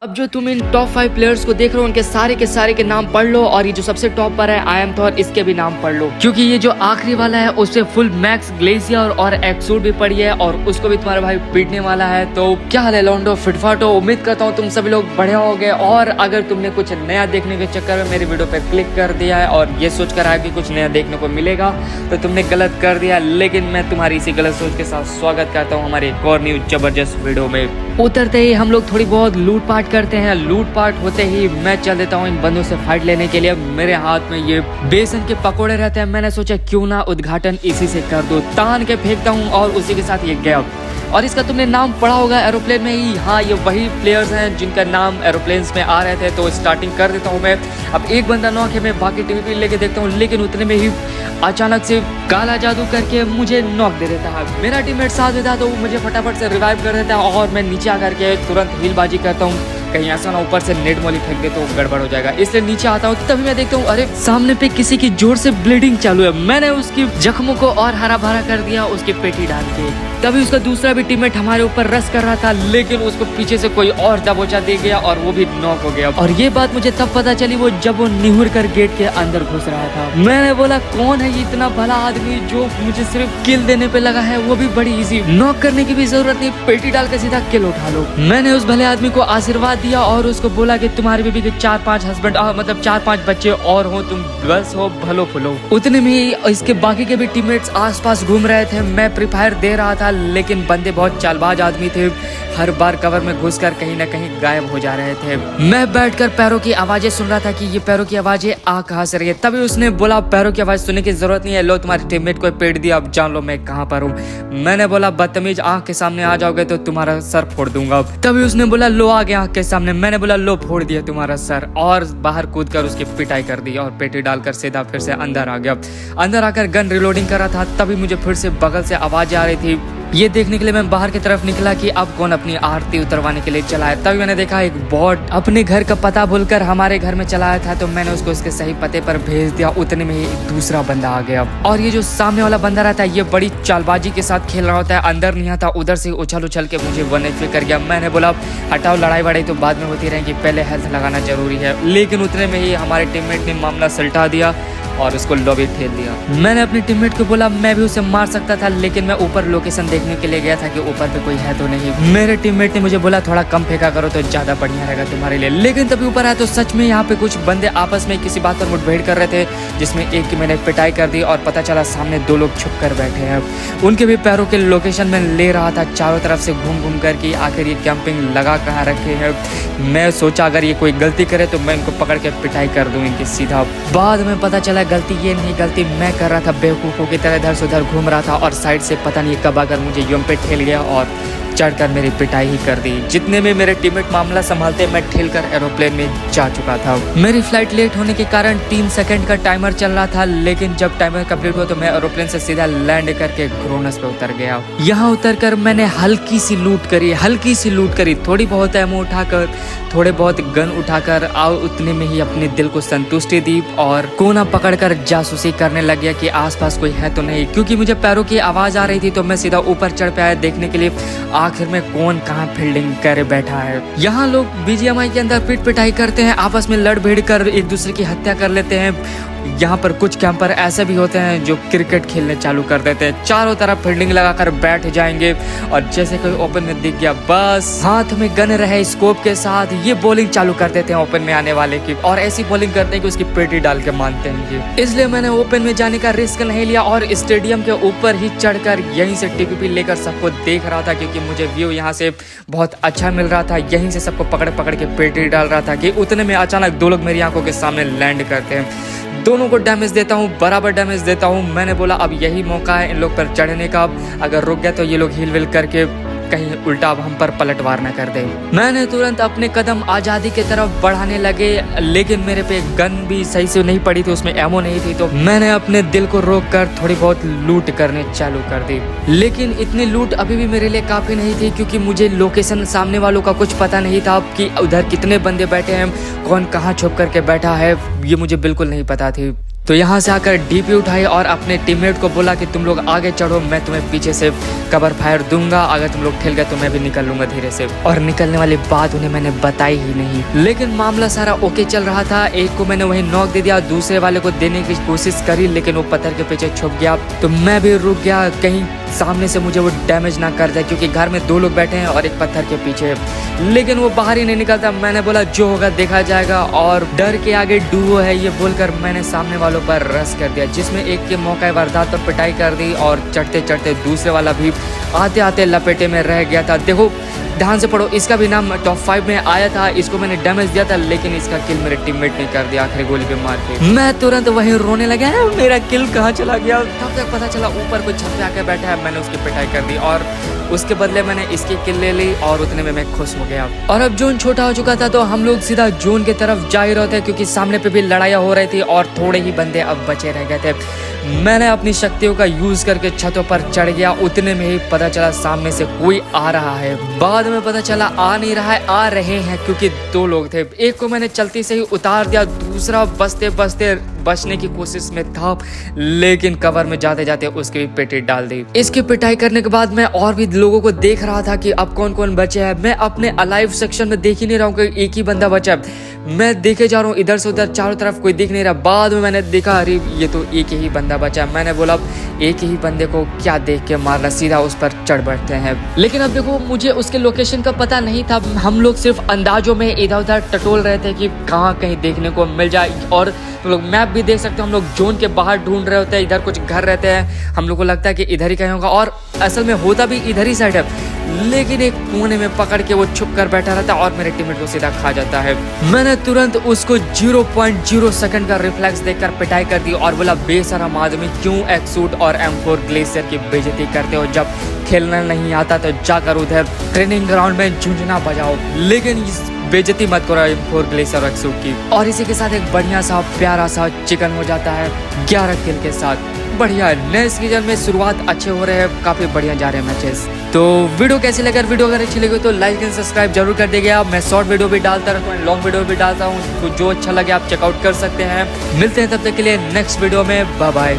अब जो तुम इन टॉप 5 प्लेयर्स को देख रहे हो उनके सारे के नाम पढ़ लो और ये जो सबसे टॉप पर है आई एम थॉर इसके भी नाम पढ़ लो, क्योंकि ये जो आखिरी वाला है उससे फुल मैक्स ग्लेशियर और एक्सूट भी पड़ी है और उसको भी तुम्हारा भाई पीटने वाला है। तो क्या हाल है लॉन्डो, फिटफाटो, उम्मीद करता हूँ तुम सभी लोग बढ़िया हो गए। और अगर तुमने कुछ नया देखने के चक्कर में मेरी वीडियो पे क्लिक कर दिया है और ये सोच कर आया कि कुछ नया देखने को मिलेगा तो तुमने गलत कर दिया, लेकिन मैं तुम्हारी इसी गलत सोच के साथ स्वागत करता हूँ हमारी एक और न्यू जबरदस्त वीडियो में। उतरते ही हम लोग थोड़ी बहुत लूट पाट करते हैं, लूट पाट होते ही मैं चल देता हूँ इन बंदों से फाइट लेने के लिए। मेरे हाथ में ये बेसन के पकोड़े रहते हैं, मैंने सोचा क्यों ना उद्घाटन इसी से कर दो, तान के फेंकता हूँ और उसी के साथ ये गया। और इसका तुमने नाम पढ़ा होगा एरोप्लेन में ही, हाँ ये वही प्लेयर्स हैं जिनका नाम एरोप्लेन्स में आ रहे थे। तो स्टार्टिंग कर देता हूँ मैं। अब एक बंदा नॉक है, मैं बाकी टीवी पे लेके देखता हूँ, लेकिन उतने में ही अचानक से काला जादू करके मुझे नॉक दे देता है। मेरा टीममेट साथ में था तो वो मुझे फटाफट से रिवाइव कर देता है और मैं नीचे आकर के तुरंत हीलबाजी करता हूँ, कहीं ऐसा ना ऊपर से नेट मोली फेंक दे तो गड़बड़ हो जाएगा, इसलिए नीचे आता हूँ। तभी मैं देखता हूँ अरे सामने पे किसी की जोर से ब्लीडिंग चालू है। मैंने उसकी जख्मों को और हरा भरा कर दिया उसकी पेटी डाल के। तभी उसका दूसरा भी टीममेट हमारे ऊपर रश कर रहा था, लेकिन उसको पीछे से कोई और दबोचा दे गया और वो भी नॉक हो गया। और ये बात मुझे तब पता चली वो जब वो निहुर कर गेट के अंदर घुस रहा था। मैंने बोला कौन है ये इतना भला आदमी जो मुझे सिर्फ किल देने पे लगा है, वो भी बड़ी इजी, नॉक करने की भी जरूरत नहीं, पेटी डाल के सीधा किल उठा लो। मैंने उस भले आदमी को आशीर्वाद दिया और उसको बोला कि तुम्हारी बीबी के 4-5 हस्बैंड मतलब 4-5 बच्चे और हो, तुम बस हो भलो फुलो। उतने में ही इसके बाकी के भी टीममेट्स आसपास घूम रहे थे। मैं प्री फायर दे रहा था, लेकिन बंदे बहुत चालबाज आदमी थे, हर बार कवर में घुसकर कहीं ना कहीं गायब हो जा रहे थे। मैं बैठकर पैरों की आवाजें सुन रहा था कि ये पैरों की आवाजें आ कहां से रही है। तभी उसने बोला पैरों की आवाज सुनने की जरूरत नहीं है, लो तुम्हारे टीममेट को पेट दिया, अब जान लो मैं कहां पर हूँ। मैंने बोला बदतमीज, आंख के सामने आ जाओगे तो तुम्हारा सर फोड़ दूंगा। तभी उसने बोला लो आ गया आंख के सामने। मैंने बोला लो फोड़ दिया तुम्हारा सर, और बाहर कूद कर उसकी पिटाई कर दी और पेटी डालकर सीधा फिर से अंदर आ गया। अंदर आकर गन रिलोडिंग कर रहा था, तभी मुझे फिर से बगल से आवाज आ रही थी। ये देखने के लिए मैं बाहर की तरफ निकला कि अब कौन अपनी आरती उतरवाने के लिए चला है। तभी मैंने देखा एक बॉट अपने घर का पता भूलकर हमारे घर में चलाया था, तो मैंने उसको उसके सही पते पर भेज दिया। उतने में ही दूसरा बंदा आ गया और ये जो सामने वाला बंदा रहता है ये बड़ी चालबाजी के साथ खेल रहा होता है, अंदर नहीं आता, उधर से उछल उछल के मुझे 1 HP कर गया। मैंने बोला हटाओ, लड़ाई वड़ाई तो बाद में होती रहेगी, पहले हेल्थ लगाना जरूरी है। लेकिन उतने में ही हमारे टीममेट ने मामला सलटा दिया और उसको लॉबी ठेल दिया। मैंने अपने टीममेट को बोला मैं भी उसे मार सकता था, लेकिन मैं ऊपर लोकेशन देखने के लिए गया था कि ऊपर पे कोई है तो नहीं। मेरे टीममेट ने मुझे बोला थोड़ा कम फेंका करो तो ज्यादा बढ़िया रहेगा तुम्हारे लिए। लेकिन तभी ऊपर आया तो सच में यहाँ पे कुछ बंदे आपस में किसी बात पर मुठभेड़ कर रहे थे, जिसमें एक की मैंने पिटाई कर दी और पता चला सामने 2 लोग छुप कर बैठे हैं। उनके भी पैरों के लोकेशन में ले रहा था चारों तरफ से घूम घूम कर कि आखिर ये कैंपिंग लगा कहाँ रखे हैं। मैं सोचा अगर ये कोई गलती करे तो मैं इनको पकड़ के पिटाई कर दूं इनकी सीधा। बाद में पता चला गलती ये नहीं, गलती मैं कर रहा था, बेवकूफों की तरह इधर से उधर घूम रहा था और साइड से पता नहीं कब आकर मुझे यूं पे ठेल गया और चढ़कर मेरी पिटाई ही कर दी। जितने में मेरे टीममेट मामला संभालते मैं ठेलकर एरोप्लेन में जा चुका था। मेरी फ्लाइट लेट होने के कारण 3 सेकंड का टाइमर चल रहा था, लेकिन जब टाइमर कंप्लीट हुआ तो मैं एरोप्लेन से सीधा लैंड करके क्रोनस पे उतर गया। यहाँ उतरकर मैंने हल्की सी लूट करी, थोड़ी बहुत एमो उठाकर, थोड़े बहुत गन उठाकर आओ, उतने में ही अपने दिल को संतुष्टि दी और कोना पकड़कर जासूसी करने लग गया कि आसपास कोई है तो नहीं। क्योंकि मुझे पैरों की आवाज आ रही थी तो मैं सीधा ऊपर चढ़ पे आया देखने के लिए आखिर में कौन कहाँ फील्डिंग करे बैठा है। यहाँ लोग BGMI के अंदर पिट पिटाई करते हैं, आपस में लड़ भिड़ कर एक दूसरे की हत्या कर लेते हैं। यहाँ पर कुछ कैंपर ऐसे भी होते हैं जो क्रिकेट खेलने चालू कर देते हैं, चारों तरफ फील्डिंग लगाकर बैठ जाएंगे और जैसे कोई ओपन में दिख गया बस हाथ में गन रहे स्कोप के साथ ये बॉलिंग चालू कर देते हैं ओपन में आने वाले की, और ऐसी बॉलिंग करते हैं कि उसकी पेटी डाल के मानते हैं ये। इसलिए मैंने ओपन में जाने का रिस्क नहीं लिया और स्टेडियम के ऊपर ही चढ़कर यहीं से TPP लेकर सबको देख रहा था, क्योंकि मुझे व्यू यहाँ से बहुत अच्छा मिल रहा था। यहीं से सबको पकड़ पकड़ के पेटी डाल रहा था कि उतने में अचानक 2 लोग मेरी आंखों के सामने लैंड करते हैं। दोनों को डैमेज देता हूँ, बराबर डैमेज देता हूँ। मैंने बोला अब यही मौका है इन लोग पर चढ़ने का, अगर रुक गया तो ये लोग हिल विल करके कहीं उल्टा अब हम पर पलटवार न कर दे। मैंने तुरंत अपने कदम आजादी की तरफ बढ़ाने लगे, लेकिन मेरे पे गन भी सही से नहीं पड़ी थी, उसमें एमो नहीं थी, तो मैंने अपने दिल को रोक कर थोड़ी बहुत लूट करने चालू कर दी। लेकिन इतनी लूट अभी भी मेरे लिए काफी नहीं थी, क्योंकि मुझे लोकेशन सामने वालों का कुछ पता नहीं था कि उधर कितने बंदे बैठे हैं, कौन कहाँ छुप करके बैठा है, ये मुझे बिल्कुल नहीं पता थी। तो यहाँ से आकर डीपी उठाई और अपने टीममेट को बोला कि तुम लोग आगे चढ़ो, मैं तुम्हें पीछे से कवर फायर दूंगा, अगर तुम लोग ठेल गए तो मैं भी निकल लूंगा धीरे से। और निकलने वाली बात उन्हें मैंने बताई ही नहीं। लेकिन मामला सारा ओके चल रहा था। एक को मैंने वही नॉक दे दिया, दूसरे वाले को देने की कोशिश करी, लेकिन वो पत्थर के पीछे छुप गया। तो मैं भी रुक गया, कहीं सामने से मुझे वो डैमेज ना कर जाए, क्योंकि घर में 2 लोग बैठे हैं और एक पत्थर के पीछे। लेकिन वो बाहर ही नहीं निकलता। मैंने बोला जो होगा देखा जाएगा, और डर के आगे डूबो है ये बोलकर मैंने सामने वालों पर रश कर दिया, जिसमें एक के मौका वारदात पर पिटाई कर दी और चढ़ते चढ़ते दूसरे वाला भी आते आते लपेटे में रह गया था। देखो ध्यान से पढ़ो, इसका भी नाम टॉप 5 में आया था, इसको मैंने डैमेज दिया था, लेकिन इसका किल मेरे टीममेट ने कर दिया आखिरी गोली पे मार के। मैं तुरंत वहीं रोने लगा, मेरा किल कहाँ चला गया। तब तक पता चला ऊपर कोई छत पे आके बैठा है, मैंने उसकी पिटाई कर दी और उसके बदले मैंने इसकी किल ले ली और उतने में मैं खुश हो गया। और अब जोन छोटा हो चुका था, तो हम लोग सीधा जोन की तरफ जा ही रहे थे, क्योंकि सामने पे भी लड़ाइयाँ हो रही थी और थोड़े ही बंदे अब बचे रह गए थे। मैंने अपनी शक्तियों का यूज करके छतों पर चढ़ गया, उतने में ही पता चला सामने से कोई आ रहा है। बाद में पता चला आ नहीं रहा है, आ रहे हैं, क्योंकि 2 लोग थे। एक को मैंने चलती से ही उतार दिया, दूसरा बचते बचते बचने की कोशिश में था, लेकिन कवर में जाते जाते उसकी भी पेटी डाल दी। इसकी पिटाई करने के बाद मैं और भी लोगों को देख रहा था कि अब कौन कौन बचे हैं। मैं अपने अलाइव सेक्शन में देख ही नहीं रहा हूँ कि एक ही बंदा बचा है। मैं देखे जा रहा हूँ इधर से उधर, चारों तरफ कोई दिख नहीं रहा। बाद में मैंने देखा अरे ये तो एक ही बंदा बचा है। मैंने बोला अब एक ही बंदे को क्या देख के मारना, सीधा उस पर चढ़ बैठते हैं। लेकिन अब देखो मुझे उसके लोकेशन का पता नहीं था, हम लोग सिर्फ अंदाजों में इधर उधर टटोल रहे थे कि कहाँ कहीं देखने को मिल जाए। और तो लोग मैप भी देख सकते हो, हम लोग जोन के बाहर ढूंढ रहे होते हैं, इधर कुछ घर रहते हैं, हम लोग को लगता है कि इधर ही कहीं होगा, और असल में होता भी इधर ही साइड है। लेकिन एक कोने में पकड़ के वो छुप कर बैठा रहता है और मेरे टीममेट को सीधा खा जाता है। मैंने तुरंत उसको 0.0 सेकंड का रिफ्लेक्स देकर पिटाई कर दी और बोला बेशरम आदमी, क्यों एक्सूट और M4 ग्लेशियर की बेइज्जती करते हो? जब खेलना नहीं आता तो जाकर उधर ट्रेनिंग ग्राउंड में झुंझुना बजाओ, लेकिन बेइज्जती मत करो M4 ग्लेशियर और एक्सूट की। और इसी के साथ एक बढ़िया सा प्यारा सा चिकन हो जाता है 11 किल के साथ। बढ़िया, नए सीजन में शुरुआत अच्छे हो रहे हैं, काफी बढ़िया जा रहे हैं मैचेस। तो वीडियो कैसी लगी? वीडियो अगर अच्छी लगी तो लाइक एंड सब्सक्राइब जरूर कर दीजिएगा। मैं शॉर्ट वीडियो भी डालता रहता हूँ, लॉन्ग वीडियो भी डालता हूँ, तो जो अच्छा लगे आप चेकआउट कर सकते हैं। मिलते हैं तब तक के लिए नेक्स्ट वीडियो में, बाय बाय।